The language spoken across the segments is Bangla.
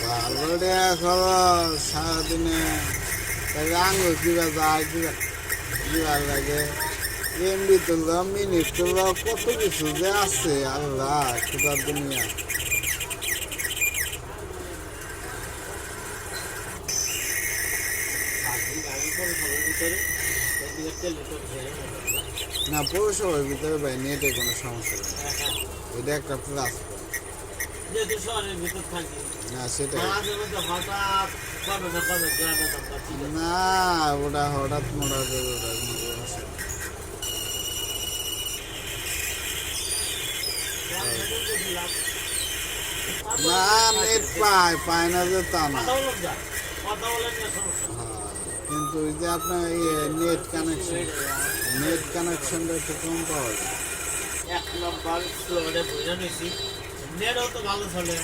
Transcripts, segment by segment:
ভালো রে খবর সারাদিনে আঙুল কিবা যায় কিবা লাগে এমবি তুললাম মিনিট তুললাম কত কিছু যে আছে আল্লাহ খুদার দুনিয়া না পৌরসভার ভিতরে ভাই নেটে কোনো সমস্যা নেই এটা একটা প্লাস যেহেতু শহরের ভিতর থাকি না সেটাই মাঝে মধ্যে হঠাৎ কবে না কবে গ্রামে আমরা ঠিক আছে না ওটা হঠাৎ মোড়া দেবে ওটা কোনো সমস্যা নেই। না নেট পায় না যে তা না কথা বলুন যা কথা বলেন না সমস্যা হ্যাঁ কিন্তু ওই যে আপনার নেট কানেকশনটা একটু কম পাওয়া যায় এক নম্বর ফ্লোরে বইরা নিয়েছি নেটও তো ভালো চলে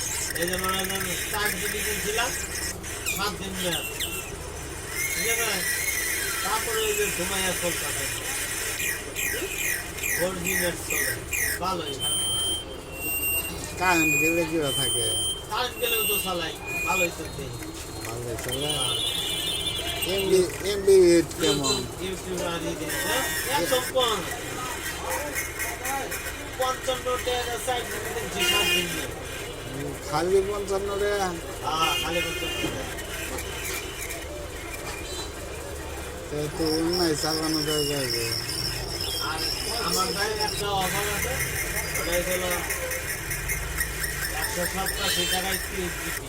এই যে মনে হয় 4 জিবি কিনছিলাম 7 দিন নেট ঠিক আছে তারপরে ওই যে ঘুমাইয়া চলতেছে 4G নেট চলে ভালোই কারেন্ট গেলে কিবা থাকে কারেন্ট গেলেও তো চালাই ভালোই চলছে ভালো চলে এমবি এমবি হিট কেমন ইউটিউব আর একদম কম 55 টাকা সাইড দিচ্ছি 7 দিন নিয়ে খালি 55 রে খালি 55 তো অন্যায় চালানো যাবে আর আমার গায়ে একটা অফার আছে ওটাই হলো 187 টাকায় 30 জিবি